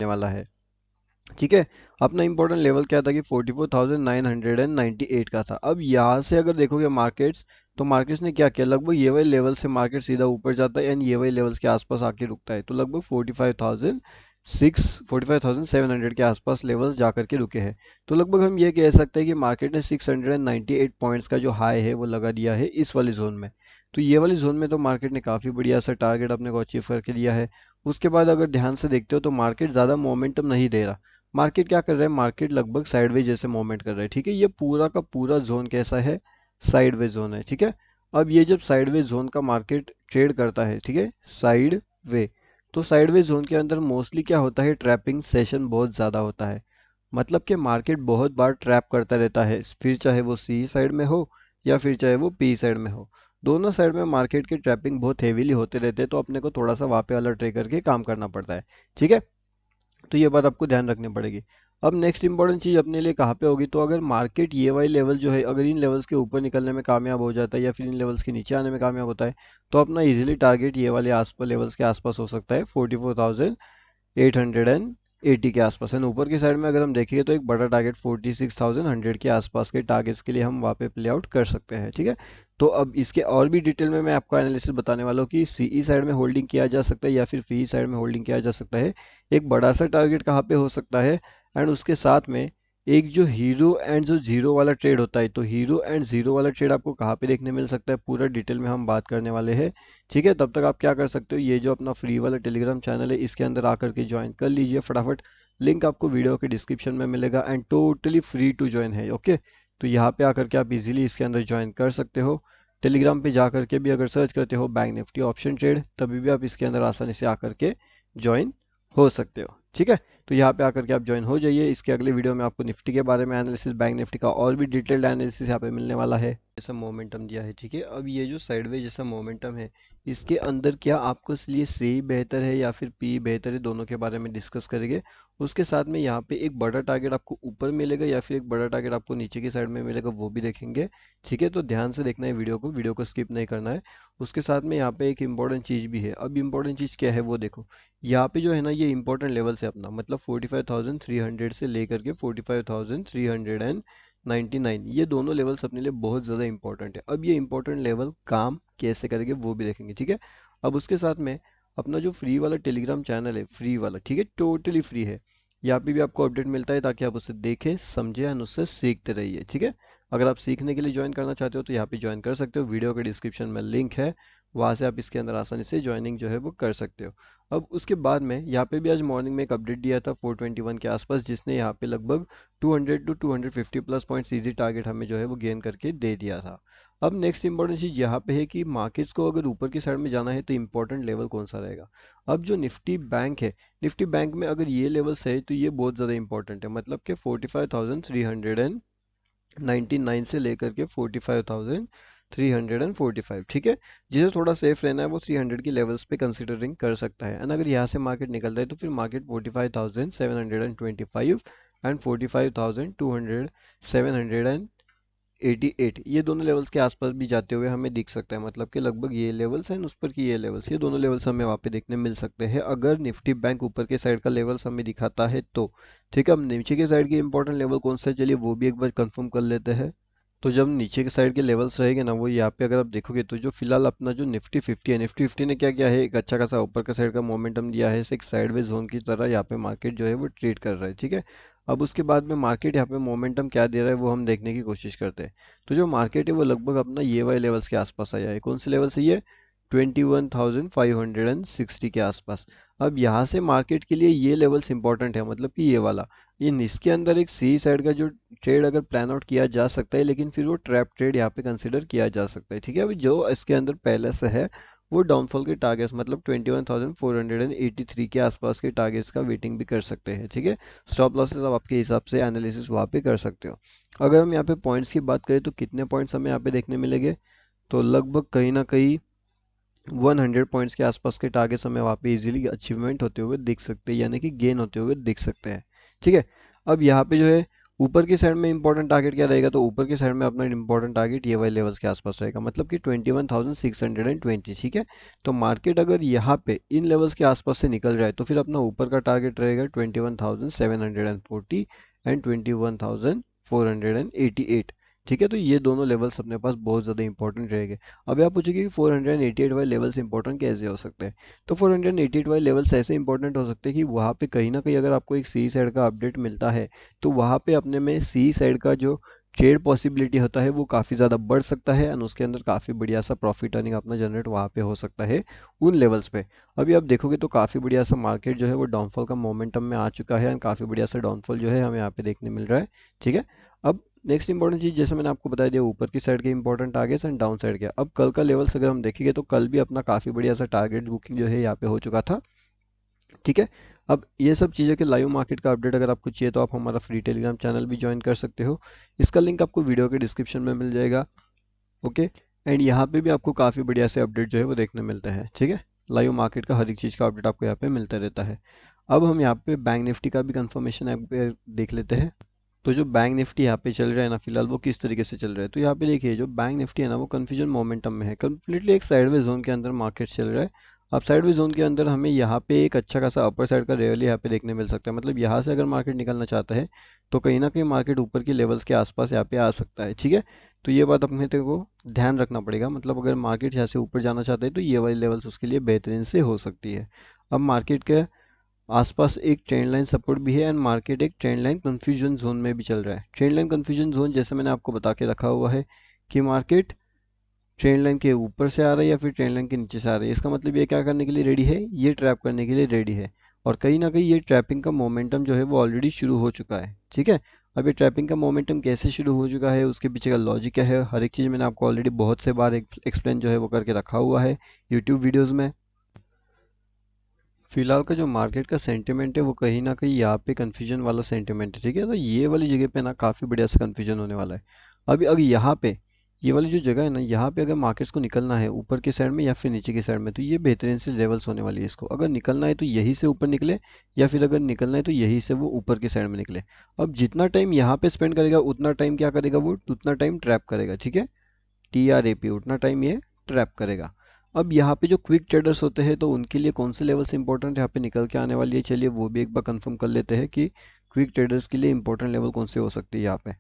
वाला है। ठीक है, अपना इंपॉर्टेंट लेवल क्या था कि 44,998 का था। अब यहाँ से अगर देखोगे मार्केट्स, तो मार्केट्स ने क्या किया, लगभग ये वाले लेवल से मार्केट सीधा ऊपर जाता है एंड ये वाले लेवल्स के आसपास आके रुकता है। तो लगभग 45,700 के आसपास लेवल्स जा करके रुके हैं। तो लगभग हम ये कह सकते हैं कि मार्केट ने 698 पॉइंट्स का जो हाई है वो लगा दिया है इस वाले जोन में। तो ये वाली जोन में तो मार्केट ने काफ़ी बढ़िया सा टारगेट अपने को अचीव करके दिया है। उसके बाद अगर ध्यान से देखते हो तो मार्केट ज़्यादा मोमेंटम नहीं दे रहा। मार्केट क्या कर रहा है, मार्केट लगभग साइडवेज जैसे मूवमेंट कर रहा है। ठीक है, ये पूरा का पूरा जोन कैसा है, साइडवेज जोन है। ठीक है, अब ये जब साइडवेज जोन का मार्केट ट्रेड करता है, ठीक है, साइड वे, तो साइडवेज जोन के अंदर मोस्टली क्या होता है, ट्रैपिंग सेशन बहुत ज़्यादा होता है। मतलब कि मार्केट बहुत बार ट्रैप करता रहता है, फिर चाहे वो सी साइड में हो या फिर चाहे वो पी साइड में हो, दोनों साइड में मार्केट के ट्रैपिंग बहुत हेवीली होते रहते हैं। तो अपने को थोड़ा सा वहाँ पे अलर्ट रह करके काम करना पड़ता है। ठीक है, तो ये बात आपको ध्यान रखनी पड़ेगी। अब नेक्स्ट इंपॉर्टेंट चीज़ अपने लिए कहाँ पे होगी, तो अगर मार्केट ये वाली लेवल जो है, अगर इन लेवल्स के ऊपर निकलने में कामयाब हो जाता है या फिर इन लेवल्स के नीचे आने में कामयाब होता है, तो अपना इजीली टारगेट ये वाले आसपास लेवल्स के आसपास हो सकता है, 44,880 के आसपास है। ऊपर की साइड में अगर हम देखेंगे तो एक बड़ा टारगेट 46,100 के आसपास के टारगेट्स के लिए हम वहाँ पे प्ले आउट कर सकते हैं। ठीक है, तो अब इसके और भी डिटेल में मैं आपको एनालिसिस बताने वाला हूँ कि सीई साइड में होल्डिंग किया जा सकता है या फिर फी साइड में होल्डिंग किया जा सकता है, एक बड़ा सा टारगेट कहाँ पे हो सकता है, एंड उसके साथ में एक जो हीरो एंड जो जीरो वाला ट्रेड होता है, तो हीरो एंड जीरो वाला ट्रेड आपको कहाँ पे देखने मिल सकता है, पूरा डिटेल में हम बात करने वाले हैं। ठीक है, तब तक आप क्या कर सकते हो, ये जो अपना फ्री वाला टेलीग्राम चैनल है इसके अंदर आकर के ज्वाइन कर लीजिए फटाफट। लिंक आपको वीडियो के डिस्क्रिप्शन में मिलेगा and totally free to join है। ओके, तो यहाँ पे आकर के आप इजीली इसके अंदर ज्वाइन कर सकते हो। टेलीग्राम पे जा करके भी अगर सर्च करते हो बैंक निफ्टी ऑप्शन ट्रेड, तभी भी आप इसके अंदर आसानी से आकर के ज्वाइन हो सकते हो। ठीक है, तो यहाँ पे आकर के आप ज्वाइन हो जाइए। इसके अगले वीडियो में आपको निफ्टी के बारे में एनालिसिस, बैंक निफ्टी का और भी डिटेल्ड एनालिसिस यहाँ पे मिलने वाला है। जैसा मोमेंटम दिया है, ठीक है, अब ये जो साइडवेज जैसा मोमेंटम है, इसके अंदर क्या आपको इसलिए सी बेहतर है या फिर पी बेहतर है, दोनों के बारे में डिस्कस करेंगे। उसके साथ में यहाँ पे एक बड़ा टारगेट आपको ऊपर मिलेगा या फिर एक बड़ा टारगेट आपको नीचे की साइड में मिलेगा, वो भी देखेंगे। ठीक है, तो ध्यान से देखना है वीडियो को स्किप नहीं करना है। उसके साथ में यहाँ पे एक इंपॉर्टेंट चीज़ भी है। अब इंपॉर्टेंट चीज़ क्या है वो देखो, यहाँ पे जो है ना, ये इंपॉर्टेंट लेवल से अपना मतलब 45,300 से लेकर के 45,399, ये दोनों लेवल्स अपने लिए बहुत ज़्यादा इंपॉर्टेंट है। अब ये इंपॉर्टेंट लेवल काम कैसे करेंगे वो भी देखेंगे। ठीक है, अब उसके साथ में अपना जो फ्री वाला टेलीग्राम चैनल है, फ्री वाला, ठीक है, टोटली फ्री है। यहाँ पे भी आपको अपडेट मिलता है ताकि आप उसे देखें, समझें और उससे सीखते रहिए। ठीक है, अगर आप सीखने के लिए ज्वाइन करना चाहते हो तो यहाँ पे ज्वाइन कर सकते हो, वीडियो के डिस्क्रिप्शन में लिंक है, वहाँ से आप इसके अंदर आसानी से ज्वाइनिंग जो है वो कर सकते हो। अब उसके बाद में यहाँ पे भी आज मॉर्निंग में एक अपडेट दिया था 421 के आसपास, जिसने यहाँ पे लगभग 200 to 250 plus points easy target हमें जो है वो गेन करके दे दिया था। अब नेक्स्ट इंपॉर्टेंट चीज़ यहाँ पे है कि मार्केट्स को अगर ऊपर की साइड में जाना है तो इंपॉर्टेंट लेवल कौन सा रहेगा। अब जो निफ्टी बैंक है, निफ्टी बैंक में अगर ये लेवल्स है तो ये बहुत ज़्यादा इंपॉर्टेंट है, मतलब कि 45,399 से लेकर के 45,345। ठीक है, जिसे थोड़ा सेफ रहना है वो 300 की लेवल्स पे कंसिडरिंग कर सकता है। एंड अगर यहाँ से मार्केट निकलता है तो फिर मार्केट 45,725 एंड 45,788, ये दोनों लेवल्स के आसपास भी जाते हुए हमें दिख सकता है। मतलब कि लगभग ये लेवल्स हैं, उस पर की ये लेवल्स, ये दोनों लेवल्स हमें वहाँ पे देखने मिल सकते हैं अगर निफ्टी बैंक ऊपर के साइड का लेवल्स हमें दिखाता है तो। ठीक है, अब नीचे के साइड के इंपॉर्टेंट लेवल कौन सा है, चलिए वो भी एक बार कंफर्म कर लेते हैं। तो जब नीचे के साइड के लेवल्स रहेंगे ना, वो यहाँ पे अगर आप देखोगे तो जो फिलहाल अपना जो निफ्टी 50 है, निफ्टी 50 ने क्या किया है, एक अच्छा खासा ऊपर का साइड का मोमेंटम दिया है, एक साइडवेज जोन की तरह यहाँ पे मार्केट जो है वो ट्रेड कर रहा है। ठीक है, अब उसके बाद में मार्केट यहाँ पे मोमेंटम क्या दे रहा है वो हम देखने की कोशिश करते हैं। तो जो मार्केट है वो लगभग अपना ये वाले लेवल्स के आसपास आया है। कौन से लेवल से, ये 21,560 के आसपास। अब यहाँ से मार्केट के लिए ये लेवल्स इंपॉर्टेंट है, मतलब कि ये वाला, ये इसके अंदर एक सी साइड का जो ट्रेड अगर प्लान आउट किया जा सकता है, लेकिन फिर वो ट्रैप ट्रेड यहाँ पे कंसिडर किया जा सकता है। ठीक है, अभी जो इसके अंदर पहले से है वो डाउनफॉल के टारगेट्स मतलब 21,483 के आसपास के टारगेट्स का वेटिंग भी कर सकते हैं। ठीक है, स्टॉप लॉसेस आप आपके हिसाब से एनालिसिस वहाँ पे कर सकते हो। अगर हम यहाँ पे पॉइंट्स की बात करें तो कितने पॉइंट्स हमें यहाँ पे देखने मिलेंगे, तो लगभग कहीं ना कहीं 100 पॉइंट्स के आसपास के टारगेट्स हमें वहाँ पे इजीली अचीवमेंट होते हुए दिख सकते हैं, यानी कि गेन होते हुए दिख सकते हैं। ठीक है, अब यहाँ पे जो है ऊपर की साइड में इंपॉर्टेंट टारगेट क्या रहेगा, तो ऊपर की साइड में अपना इंपॉर्टेंट टारगेट ये वाले लेवल्स के आसपास रहेगा, मतलब कि 21,620, ठीक है। तो मार्केट अगर यहाँ पे इन लेवल्स के आसपास से निकल जाए तो फिर अपना ऊपर का टारगेट रहेगा 21,740 एंड 21,488, ठीक है। तो ये दोनों लेवल्स अपने पास बहुत ज़्यादा इंपॉर्टेंट रहेंगे। अभी आप पूछेंगे कि 488 वाले लेवल्स इंपॉर्टेंट कैसे हो सकते हैं, तो 488 वाले लेवल्स ऐसे इंपॉर्टेंट हो सकते हैं कि वहाँ पे कहीं ना कहीं अगर आपको एक सी साइड का अपडेट मिलता है तो वहाँ पे अपने में सी साइड का जो ट्रेड पॉसिबिलिटी होता है वो काफ़ी ज़्यादा बढ़ सकता है एंड उसके अंदर काफ़ी बढ़िया सा प्रॉफिट अर्निंग अपना जनरेट वहाँ पे हो सकता है उन लेवल्स पे। अभी आप देखोगे तो काफ़ी बढ़िया सा मार्केट जो है वो डाउनफॉल का मोमेंटम में आ चुका है एंड काफ़ी बढ़िया सा डाउनफॉल जो है हमें यहाँ पे देखने मिल रहा है, ठीक है। अब नेक्स्ट इंपॉर्टेंट चीज़ जैसे मैंने आपको बता दिया, ऊपर की साइड के important targets and down side के। अब कल का लेवल्स अगर हम देखेंगे तो कल भी अपना काफ़ी बढ़िया सा टारगेट बुकिंग जो है यहाँ पे हो चुका था, ठीक है। अब ये सब चीज़ें के लाइव मार्केट का अपडेट अगर आपको चाहिए तो आप हमारा फ्री टेलीग्राम चैनल भी ज्वाइन कर सकते हो, इसका लिंक आपको वीडियो के डिस्क्रिप्शन में मिल जाएगा, ओके। एंड यहाँ पे भी आपको काफ़ी बढ़िया से अपडेट जो है वो देखने मिलते हैं, ठीक है। लाइव मार्केट का हर एक चीज़ का अपडेट आपको यहाँ पे मिलता रहता है। अब हम यहाँ पे बैंक निफ्टी का भी कंफर्मेशन देख लेते हैं। तो जो बैंक निफ्टी यहाँ पे चल रहा है ना फिलहाल, वो किस तरीके से चल रहा है, तो यहाँ पे देखिए जो बैंक निफ्टी है ना वो कन्फ्यूजन मोमेंटम में है, कम्प्लीटली एक साइडवेज जोन के अंदर मार्केट चल रहा है। अब साइडवेज जोन के अंदर हमें यहाँ पे एक अच्छा खासा अपर साइड का रैली यहाँ पे देखने मिल सकता है, मतलब यहाँ से अगर मार्केट निकलना चाहता है तो कहीं ना कहीं मार्केट ऊपर की लेवल्स के आसपास यहाँ पे आ सकता है, ठीक है। तो ये बात अपने को ध्यान रखना पड़ेगा, मतलब अगर मार्केट यहाँ से ऊपर जाना चाहता है तो ये वाली लेवल्स उसके लिए बेहतरीन से हो सकती है। अब मार्केट के आसपास एक ट्रेंड लाइन सपोर्ट भी है एंड मार्केट एक ट्रेंड लाइन कंफ्यूजन जोन में भी चल रहा है। ट्रेंड लाइन कंफ्यूजन जोन जैसे मैंने आपको बता के रखा हुआ है कि मार्केट ट्रेंड लाइन के ऊपर से आ रहा है या फिर ट्रेंड लाइन के नीचे से आ रहा है, इसका मतलब ये क्या करने के लिए रेडी है, ये ट्रैप करने के लिए रेडी है। और कहीं ना कहीं ये ट्रैपिंग का मोमेंटम जो है वो ऑलरेडी शुरू हो चुका है, ठीक है। अब ये ट्रैपिंग का मोमेंटम कैसे शुरू हो चुका है, उसके पीछे का लॉजिक क्या है, हर एक चीज़ मैंने आपको ऑलरेडी बहुत से बार एक्सप्लेन जो है वो करके रखा हुआ है यूट्यूब वीडियोज़ में। फिलहाल का जो मार्केट का सेंटिमेंट है वो कहीं ना कहीं यहाँ पे कन्फ्यूजन वाला सेंटिमेंट है, ठीक है। तो ये वाली जगह पे ना काफ़ी बढ़िया से कन्फ्यूजन होने वाला है। अभी अगर यहाँ पे ये वाली जो जगह है ना, यहाँ पे अगर मार्केट्स को निकलना है ऊपर की साइड में या फिर नीचे की साइड में, तो ये बेहतरीन से लेवल्स होने वाली है। इसको अगर निकलना है तो यहीं से ऊपर निकले या फिर अगर निकलना है तो यहीं से वो ऊपर की साइड में निकले। अब जितना टाइम यहाँ पे स्पेंड करेगा उतना टाइम क्या करेगा, वो उतना टाइम ट्रैप करेगा, ठीक है। TRAP उतना टाइम ये ट्रैप करेगा। अब यहाँ पे जो क्विक ट्रेडर्स होते हैं तो उनके लिए कौन से लेवल्स इंपॉर्टेंट यहाँ पे निकल के आने वाली है, चलिए वो भी एक बार कंफर्म कर लेते हैं कि क्विक ट्रेडर्स के लिए इंपॉर्टेंट लेवल कौन से हो सकती है यहाँ पे,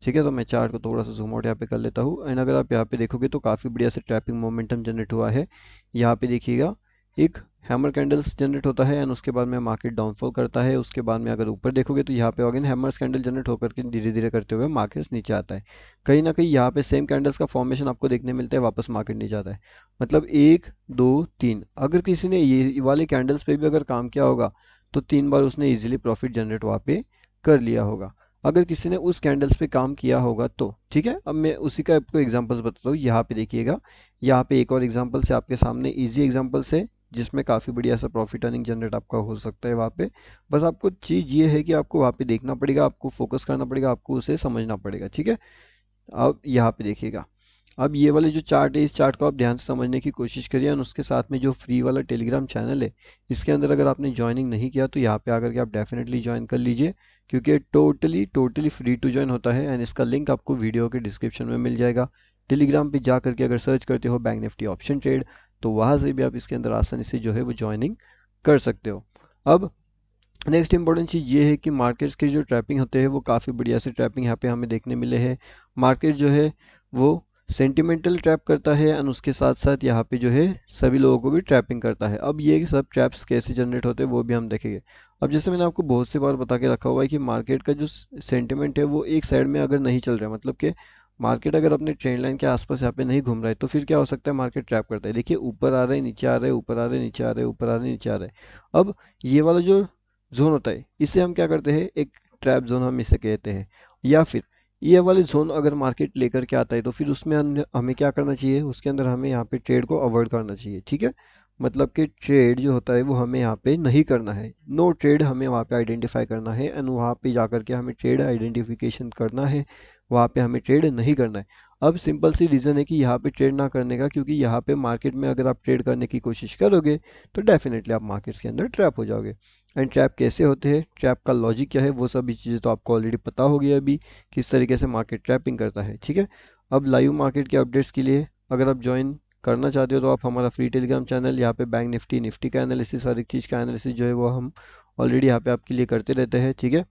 ठीक है। तो मैं चार्ट को थोड़ा सा जूम आउट यहाँ पे कर लेता हूँ एंड अगर आप यहाँ पे देखोगे तो काफ़ी बढ़िया से ट्रैपिंग मोमेंटम जनरेट हुआ है। यहाँ पे देखिएगा एक हैमर कैंडल्स जनरेट होता है एंड उसके बाद में मार्केट डाउनफॉल करता है, उसके बाद में अगर ऊपर देखोगे तो यहाँ पे अगेन हैमर्स कैंडल जनरेट होकर के धीरे धीरे करते हुए मार्केट नीचे आता है। कहीं ना कहीं यहाँ पे सेम कैंडल्स का फॉर्मेशन आपको देखने मिलता है, वापस मार्केट नीचे आता है। मतलब 1 2 3, अगर किसी ने ये वाले कैंडल्स पे भी अगर काम किया होगा तो 3 बार उसने इजीली प्रॉफिट जनरेट वहाँ पे कर लिया होगा, अगर किसी ने उस कैंडल्स पे काम किया होगा तो, ठीक है। अब मैं उसी का आपको एग्जांपल्स बताता हूँ। यहाँ पे देखिएगा, यहाँ पे एक और एग्जांपल से आपके सामने इजी एग्जांपल्स है जिसमें काफ़ी बढ़िया सा प्रॉफिट अर्निंग जनरेट आपका हो सकता है वहाँ पे। बस आपको चीज़ ये है कि आपको वहाँ पे देखना पड़ेगा, आपको फोकस करना पड़ेगा, आपको उसे समझना पड़ेगा, ठीक है। अब यहाँ पे देखिएगा, अब ये वाले जो चार्ट है इस चार्ट को आप ध्यान से समझने की कोशिश करिए और उसके साथ में जो फ्री वाला टेलीग्राम चैनल है इसके अंदर अगर आपने ज्वाइनिंग नहीं किया तो यहाँ पे आकर के आप डेफिनेटली ज्वाइन कर लीजिए, क्योंकि totally totally free to join होता है एंड इसका लिंक आपको वीडियो के डिस्क्रिप्शन में मिल जाएगा। टेलीग्राम पे जा करके अगर सर्च करते हो बैंक निफ्टी ऑप्शन ट्रेड तो वहाँ से भी आप इसके अंदर आसानी से जो है वो ज्वाइनिंग कर सकते हो। अब नेक्स्ट इंपॉर्टेंट चीज़ ये है कि मार्केट्स के जो ट्रैपिंग होते हैं वो काफ़ी बढ़िया से ट्रैपिंग यहाँ पे हमें देखने मिले हैं। मार्केट जो है वो सेंटिमेंटल ट्रैप करता है एंड उसके साथ साथ यहाँ पे जो है सभी लोगों को भी ट्रैपिंग करता है। अब ये सब ट्रैप्स कैसे जनरेट होते हैं वो भी हम देखेंगे। अब जैसे मैंने आपको बहुत सी बार बता के रखा हुआ है कि मार्केट का जो सेंटिमेंट है वो एक साइड में अगर नहीं चल रहा है, मतलब कि मार्केट अगर अपने ट्रेंड लाइन के आसपास यहाँ पे नहीं घूम रहा है तो फिर क्या हो सकता है, मार्केट ट्रैप करता है। देखिए ऊपर आ रहे हैं नीचे आ रहे हैं, ऊपर आ रहे हैं नीचे आ रहे हैं, ऊपर आ रहे हैं नीचे आ रहे हैं। अब ये वाला जो जोन होता है इसे हम क्या करते हैं, एक ट्रैप जोन हम इसे कहते हैं। या फिर ये वाले जोन अगर मार्केट लेकर के आता है तो फिर उसमें हमें क्या करना चाहिए, उसके अंदर हमें यहाँ पे ट्रेड को अवॉइड करना चाहिए, ठीक है। मतलब कि ट्रेड जो होता है वो हमें यहाँ पे नहीं करना है, नो ट्रेड हमें वहाँ पे आइडेंटिफाई करना है एंड वहाँ पे जा करके हमें ट्रेड आइडेंटिफिकेशन करना है, वहाँ पे हमें ट्रेड नहीं करना है। अब सिंपल सी रीज़न है कि यहाँ पे ट्रेड ना करने का, क्योंकि यहाँ पे मार्केट में अगर आप ट्रेड करने की कोशिश करोगे तो डेफिनेटली आप मार्केट्स के अंदर ट्रैप हो जाओगे। एंड ट्रैप कैसे होते हैं, ट्रैप का लॉजिक क्या है, वो सभी चीज़ें तो आपको ऑलरेडी पता होगी अभी किस तरीके से मार्केट ट्रैपिंग करता है, ठीक है। अब लाइव मार्केट के अपडेट्स के लिए अगर आप ज्वाइन करना चाहते हो तो आप हमारा फ्री टेलीग्राम चैनल, यहाँ पे बैंक निफ्टी निफ्टी का एनालिसिस, हर एक चीज़ का एनालिसिस जो है वो हम ऑलरेडी यहाँ पे आपके लिए करते रहते हैं, ठीक है।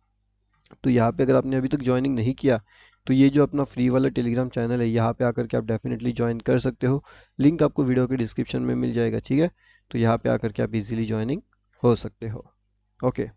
तो यहाँ पे अगर आपने अभी तक ज्वाइनिंग नहीं किया तो ये जो अपना फ्री वाला टेलीग्राम चैनल है यहाँ पे आकर के आप डेफिनेटली ज्वाइन कर सकते हो। लिंक आपको वीडियो के डिस्क्रिप्शन में मिल जाएगा, ठीक है। तो यहाँ पे आकर के आप इजीली ज्वाइनिंग हो सकते हो। ओके।